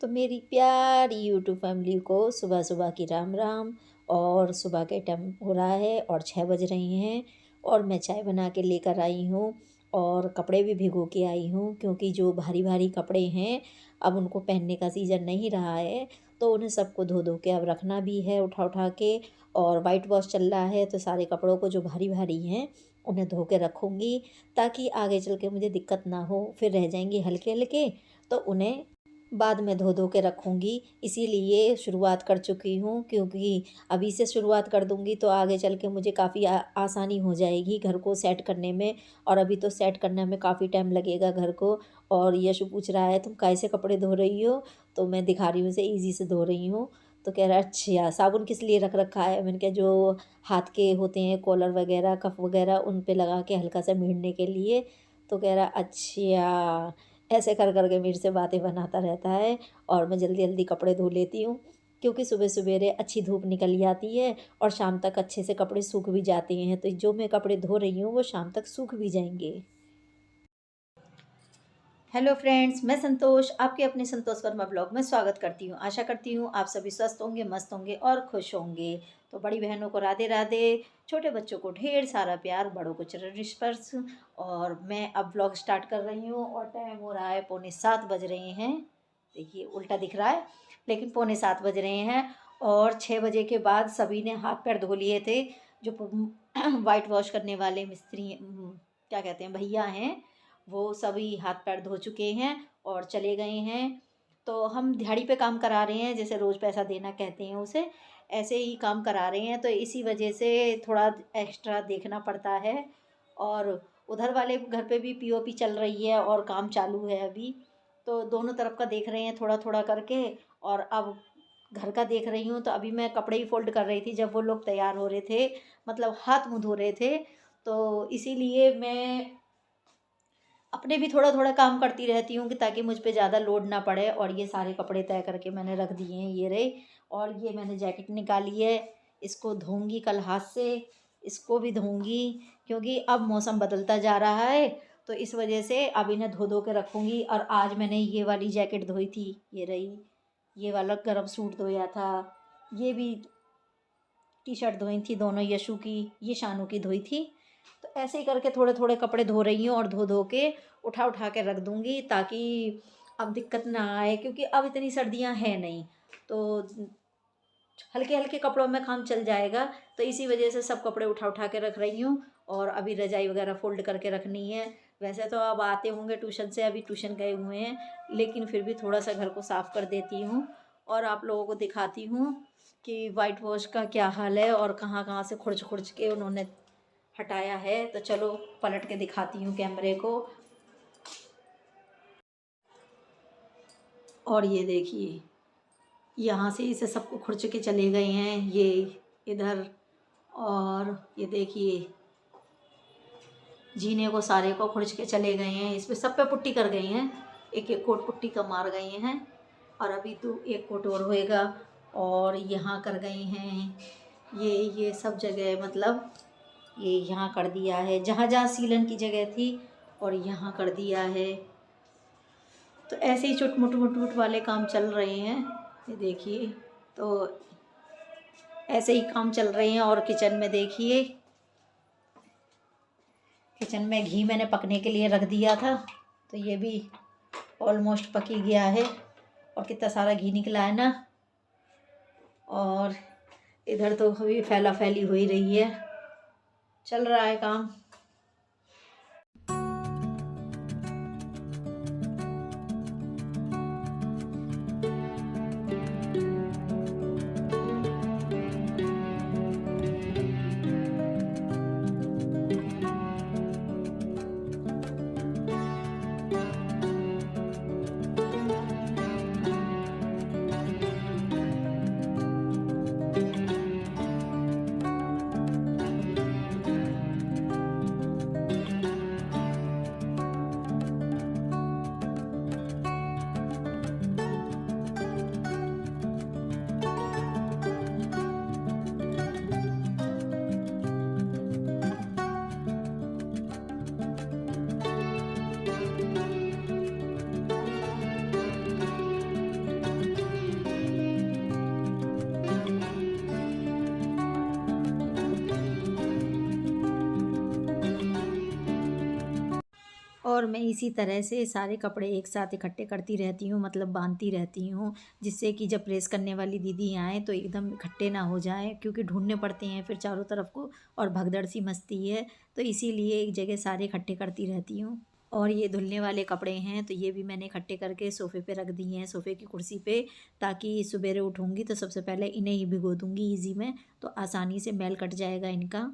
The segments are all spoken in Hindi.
तो मेरी प्यारी यूट्यूब फैमिली को सुबह सुबह की राम राम। और सुबह के टाइम हो रहा है और 6 बज रही हैं और मैं चाय बना के लेकर आई हूँ और कपड़े भी भिगो के आई हूँ, क्योंकि जो भारी भारी कपड़े हैं अब उनको पहनने का सीज़न नहीं रहा है। तो उन्हें सबको धो धो के अब रखना भी है उठा उठा के। और वाइट वॉश चल रहा है तो सारे कपड़ों को जो भारी भारी हैं उन्हें धो के रखूँगी, ताकि आगे चल के मुझे दिक्कत ना हो। फिर रह जाएंगे हल्के हल्के तो उन्हें बाद में धो धो के रखूँगी। इसीलिए शुरुआत कर चुकी हूँ, क्योंकि अभी से शुरुआत कर दूँगी तो आगे चल के मुझे काफ़ी आसानी हो जाएगी घर को सेट करने में। और अभी तो सेट करने में काफ़ी टाइम लगेगा घर को। और यशु पूछ रहा है तुम कैसे कपड़े धो रही हो, तो मैं दिखा रही हूँ उसे ईज़ी से धो रही हूँ। तो कह रहा है अच्छा साबुन किस लिए रख रखा है। मैंने कहा जो हाथ के होते हैं कॉलर वगैरह कफ वगैरह उन पे लगा के हल्का सा मीड़ने के लिए। तो कह रहा अच्छा, ऐसे कर कर के मेरे से बातें बनाता रहता है। और मैं जल्दी जल्दी कपड़े धो लेती हूँ, क्योंकि सुबह सवेरे अच्छी धूप निकल जाती है और शाम तक अच्छे से कपड़े सूख भी जाते हैं। तो जो मैं कपड़े धो रही हूँ वो शाम तक सूख भी जाएंगे। हेलो फ्रेंड्स, मैं संतोष आपके अपने संतोष वर्मा ब्लॉग में स्वागत करती हूँ। आशा करती हूँ आप सभी स्वस्थ होंगे, मस्त होंगे और खुश होंगे। तो बड़ी बहनों को राधे राधे, छोटे बच्चों को ढेर सारा प्यार, बड़ों को चरण स्पर्श। और मैं अब ब्लॉग स्टार्ट कर रही हूँ और टाइम हो रहा है 6:45 बज रहे हैं। देखिए उल्टा दिख रहा है, लेकिन 6:45 बज रहे हैं। और 6 बजे के बाद सभी ने हाथ पैर धो लिए थे। जो वाइट वॉश करने वाले मिस्त्री क्या कहते हैं भैया हैं, वो सभी हाथ पैर धो चुके हैं और चले गए हैं। तो हम दिहाड़ी पे काम करा रहे हैं, जैसे रोज़ पैसा देना कहते हैं उसे, ऐसे ही काम करा रहे हैं। तो इसी वजह से थोड़ा एक्स्ट्रा देखना पड़ता है। और उधर वाले घर पे भी पीओपी चल रही है और काम चालू है अभी। तो दोनों तरफ का देख रहे हैं थोड़ा थोड़ा करके। और अब घर का देख रही हूँ। तो अभी मैं कपड़े ही फोल्ड कर रही थी जब वो लोग तैयार हो रहे थे, मतलब हाथ मुँह धो रहे थे। तो इसीलिए मैं अपने भी थोड़ा थोड़ा काम करती रहती हूँ कि ताकि मुझ पे ज़्यादा लोड ना पड़े। और ये सारे कपड़े तय करके मैंने रख दिए हैं, ये रहे। और ये मैंने जैकेट निकाली है, इसको धोऊंगी कल हाथ से। इसको भी धोऊंगी, क्योंकि अब मौसम बदलता जा रहा है। तो इस वजह से अब इन्हें धो धो के रखूँगी। और आज मैंने ये वाली जैकेट धोई थी, ये रही। ये वाला गर्म सूट धोया था। ये भी टी शर्ट धोई थी, दोनों यशु की, ये शानू की धोई थी। तो ऐसे ही करके थोड़े थोड़े कपड़े धो रही हूँ और धो धो के उठा उठा के रख दूँगी, ताकि अब दिक्कत ना आए, क्योंकि अब इतनी सर्दियाँ हैं नहीं। तो हल्के हल्के कपड़ों में काम चल जाएगा। तो इसी वजह से सब कपड़े उठा उठा के रख रही हूँ। और अभी रजाई वगैरह फोल्ड करके रखनी है। वैसे तो अब आते होंगे ट्यूशन से, अभी ट्यूशन गए हुए हैं, लेकिन फिर भी थोड़ा सा घर को साफ़ कर देती हूँ और आप लोगों को दिखाती हूँ कि वाइट वॉश का क्या हाल है और कहाँ कहाँ से खुरच खुरच के उन्होंने हटाया है। तो चलो पलट के दिखाती हूँ कैमरे को। और ये देखिए, यहाँ से इसे सबको खुरच के चले गए हैं ये इधर। और ये देखिए जीने को सारे को खुरच के चले गए हैं, इसमें सब पे पुट्टी कर गए हैं, एक एक कोट पुट्टी का मार गए हैं। और अभी तो एक कोट और होएगा। और यहाँ कर गए हैं ये सब जगह, मतलब ये यहाँ कर दिया है जहाँ जहाँ सीलन की जगह थी, और यहाँ कर दिया है। तो ऐसे ही चुट मुट मुट मुट वाले काम चल रहे हैं, ये देखिए। तो ऐसे ही काम चल रहे हैं। और किचन में देखिए, किचन में घी मैंने पकने के लिए रख दिया था, तो ये भी ऑलमोस्ट पक ही गया है। और कितना सारा घी निकला है ना। और इधर तो अभी फैला फैली हो ही रही है, चल रहा है काम। और मैं इसी तरह से सारे कपड़े एक साथ इकट्ठे करती रहती हूँ, मतलब बांधती रहती हूँ, जिससे कि जब प्रेस करने वाली दीदी आएँ तो एकदम इकट्ठे ना हो जाएँ, क्योंकि ढूंढने पड़ते हैं फिर चारों तरफ को और भगदड़ सी मचती है। तो इसीलिए एक जगह सारे इकट्ठे करती रहती हूँ। और ये धुलने वाले कपड़े हैं तो ये भी मैंने इकट्ठे करके सोफ़े पे रख दिए हैं, सोफ़े की कुर्सी पे, ताकि सवेरे उठूँगी तो सबसे पहले इन्हें ही भिगो दूँगी ईज़ी में, तो आसानी से मैल कट जाएगा इनका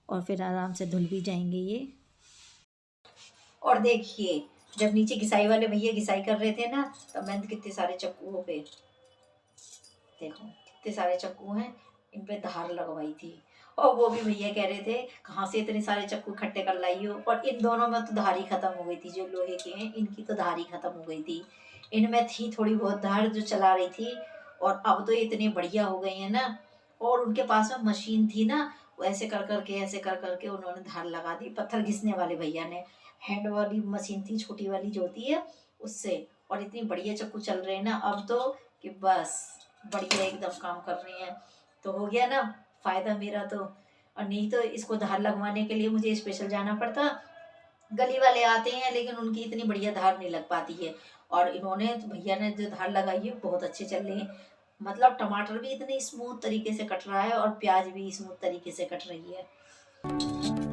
और फिर आराम से धुल भी जाएंगे ये। और देखिए, जब नीचे घिसाई वाले भैया घिसाई कर रहे थे ना, तब मैंने कितने सारे चक्कुओं पे, देखो कितने सारे चक्कू हैं, इन पे धार लगवाई थी। और वो भी भैया कह रहे थे कहाँ से इतने सारे चक्कू इकट्ठे कर लाई हो, और इन दोनों में तो धार ही खत्म हो गई थी, जो लोहे के हैं इनकी तो धार ही खत्म हो गई थी। इनमें थी थोड़ी बहुत धार जो चला रही थी, और अब तो इतने बढ़िया हो गए हैं ना। और उनके पास में मशीन थी ना, वो ऐसे कर करके ऐसे कर करके उन्होंने धार लगा दी, पत्थर घिसने वाले भैया ने। हैंड वाली मशीन थी छोटी वाली जो होती है उससे, और इतनी बढ़िया चक्कू चल रहे हैं ना अब तो, कि बस बढ़िया एकदम काम कर रही हैं। तो हो गया ना फ़ायदा मेरा तो। और नहीं तो इसको धार लगवाने के लिए मुझे स्पेशल जाना पड़ता, गली वाले आते हैं लेकिन उनकी इतनी बढ़िया धार नहीं लग पाती है। और इन्होंने तो भैया ने जो धार लगाई है बहुत अच्छे चल रहे हैं, मतलब टमाटर भी इतने स्मूथ तरीके से कट रहा है और प्याज भी स्मूथ तरीके से कट रही है।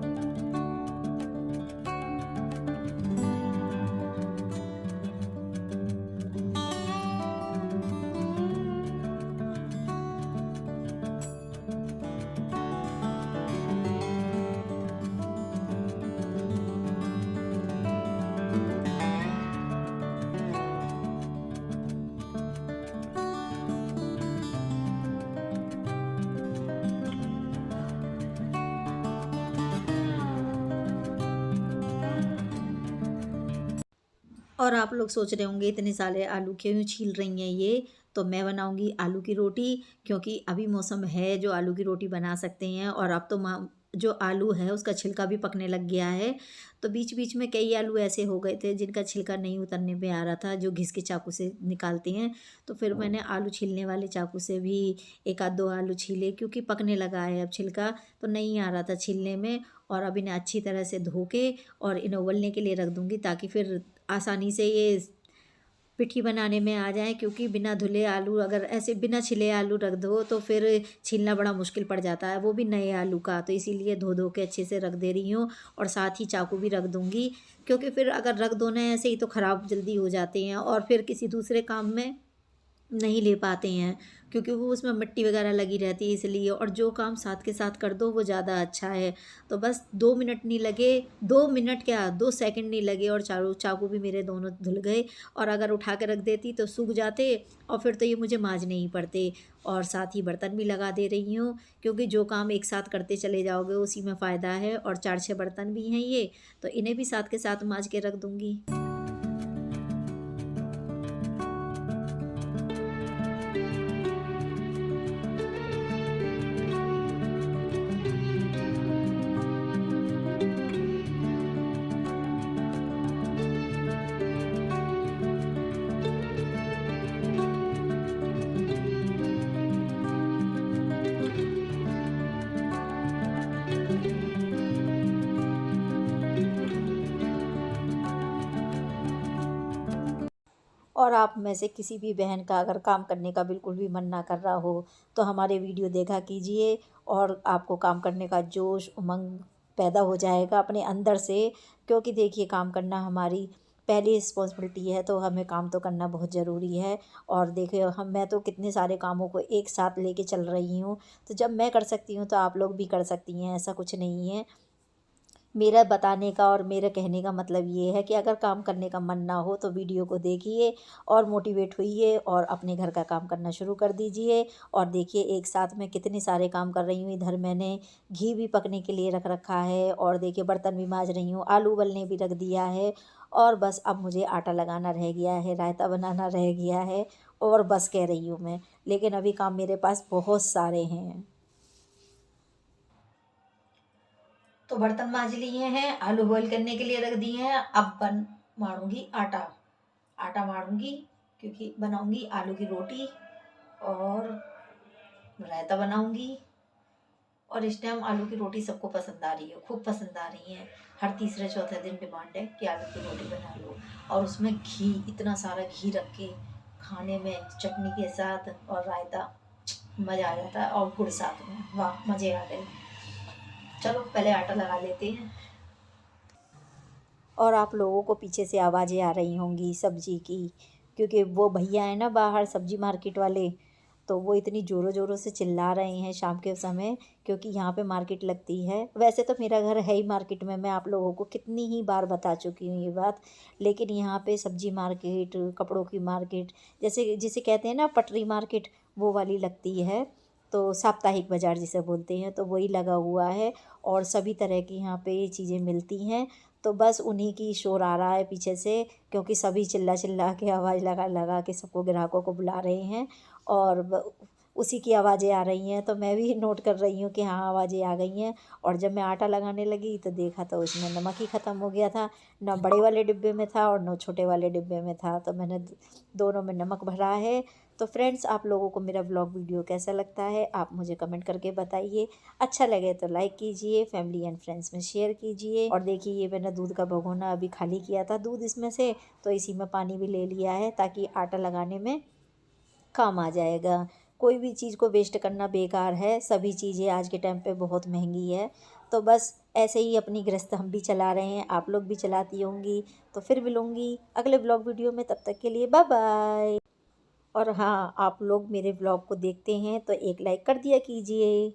और आप लोग सोच रहे होंगे इतने सारे आलू क्यों छील रही हैं ये, तो मैं बनाऊंगी आलू की रोटी, क्योंकि अभी मौसम है जो आलू की रोटी बना सकते हैं। और अब तो जो आलू है उसका छिलका भी पकने लग गया है। तो बीच बीच में कई आलू ऐसे हो गए थे जिनका छिलका नहीं उतरने में आ रहा था, जो घिस के चाकू से निकालते हैं। तो फिर मैंने आलू छीलने वाले चाकू से भी एक आध दो आलू छीले, क्योंकि पकने लगा है अब छिलका, तो नहीं आ रहा था छीलने में। और अब इन्हें अच्छी तरह से धो के और इन्हें उबलने के लिए रख दूँगी, ताकि फिर आसानी से ये पिट्ठी बनाने में आ जाए। क्योंकि बिना धुले आलू अगर ऐसे बिना छिले आलू रख दो तो फिर छीलना बड़ा मुश्किल पड़ जाता है, वो भी नए आलू का। तो इसीलिए धो धो के अच्छे से रख दे रही हूँ, और साथ ही चाकू भी रख दूँगी, क्योंकि फिर अगर रख दो ना ऐसे ही तो ख़राब जल्दी हो जाते हैं और फिर किसी दूसरे काम में नहीं ले पाते हैं, क्योंकि वो उसमें मिट्टी वगैरह लगी रहती है इसलिए। और जो काम साथ के साथ कर दो वो ज़्यादा अच्छा है। तो बस 2 मिनट नहीं लगे, 2 मिनट क्या 2 सेकंड नहीं लगे, और चारों चाकू भी मेरे दोनों धुल गए। और अगर उठा के रख देती तो सूख जाते, और फिर तो ये मुझे मांजने ही पड़ते। और साथ ही बर्तन भी लगा दे रही हूँ, क्योंकि जो काम एक साथ करते चले जाओगे उसी में फ़ायदा है। और 4-6 बर्तन भी हैं ये, तो इन्हें भी साथ के साथ मांज के रख दूँगी। और आप में से किसी भी बहन का अगर काम करने का बिल्कुल भी मन ना कर रहा हो, तो हमारे वीडियो देखा कीजिए, और आपको काम करने का जोश उमंग पैदा हो जाएगा अपने अंदर से। क्योंकि देखिए, काम करना हमारी पहली रिस्पॉन्सिबिलिटी है, तो हमें काम तो करना बहुत ज़रूरी है। और देखिए, मैं तो कितने सारे कामों को एक साथ लेके चल रही हूँ, तो जब मैं कर सकती हूँ तो आप लोग भी कर सकती हैं, ऐसा कुछ नहीं है। मेरा बताने का और मेरे कहने का मतलब ये है कि अगर काम करने का मन ना हो तो वीडियो को देखिए और मोटिवेट होइए और अपने घर का काम करना शुरू कर दीजिए। और देखिए, एक साथ मैं कितने सारे काम कर रही हूँ। इधर मैंने घी भी पकने के लिए रख रखा है, और देखिए बर्तन भी मांज रही हूँ, आलू उबलने भी रख दिया है। और बस अब मुझे आटा लगाना रह गया है, रायता बनाना रह गया है, और बस कह रही हूँ मैं। लेकिन अभी काम मेरे पास बहुत सारे हैं। तो बर्तन मांज लिए हैं, आलू बॉईल करने के लिए रख दिए हैं। अब मारूंगी आटा, आटा मारूंगी, क्योंकि बनाऊंगी आलू की रोटी और रायता बनाऊंगी। और इस टाइम आलू की रोटी सबको पसंद आ रही है, खूब पसंद आ रही है। हर तीसरे चौथे दिन डिमांड है कि आलू की रोटी बना लो, और उसमें घी, इतना सारा घी रख के खाने में चटनी के साथ और रायता, मज़ा आ जाता है, और गुड़ साथ में, वाह मज़े आ गए। चलो पहले आटा लगा लेते हैं। और आप लोगों को पीछे से आवाज़ें आ रही होंगी सब्जी की, क्योंकि वो भैया है ना बाहर सब्जी मार्केट वाले, तो वो इतनी ज़ोरों ज़ोरों से चिल्ला रहे हैं शाम के समय, क्योंकि यहाँ पे मार्केट लगती है। वैसे तो मेरा घर है ही मार्केट में, मैं आप लोगों को कितनी ही बार बता चुकी हूँ ये बात, लेकिन यहाँ पे सब्जी मार्केट, कपड़ों की मार्केट, जैसे जिसे कहते हैं ना पटरी मार्केट, वो वाली लगती है। तो साप्ताहिक बाज़ार जिसे बोलते हैं, तो वही लगा हुआ है, और सभी तरह की यहाँ पे ये चीज़ें मिलती हैं। तो बस उन्हीं की शोर आ रहा है पीछे से, क्योंकि सभी चिल्ला चिल्ला के आवाज़ लगा लगा के सबको, ग्राहकों को बुला रहे हैं, और उसी की आवाज़ें आ रही हैं। तो मैं भी नोट कर रही हूँ कि हाँ आवाज़ें आ गई हैं। और जब मैं आटा लगाने लगी तो देखा तो उसमें नमक ही ख़त्म हो गया था, ना बड़े वाले डिब्बे में था और ना छोटे वाले डिब्बे में था। तो मैंने दोनों में नमक भरा है। तो फ्रेंड्स, आप लोगों को मेरा ब्लॉग वीडियो कैसा लगता है आप मुझे कमेंट करके बताइए। अच्छा लगे तो लाइक कीजिए, फैमिली एंड फ्रेंड्स में शेयर कीजिए। और देखिए ये मैंने दूध का भगोना अभी खाली किया था दूध इसमें से, तो इसी में पानी भी ले लिया है ताकि आटा लगाने में काम आ जाएगा। कोई भी चीज़ को वेस्ट करना बेकार है, सभी चीज़ें आज के टाइम पे बहुत महंगी है। तो बस ऐसे ही अपनी गृहस्थ हम भी चला रहे हैं, आप लोग भी चलाती होंगी। तो फिर मिलूँगी अगले ब्लॉग वीडियो में, तब तक के लिए बाय बाय। और हाँ, आप लोग मेरे ब्लॉग को देखते हैं तो एक लाइक कर दिया कीजिए।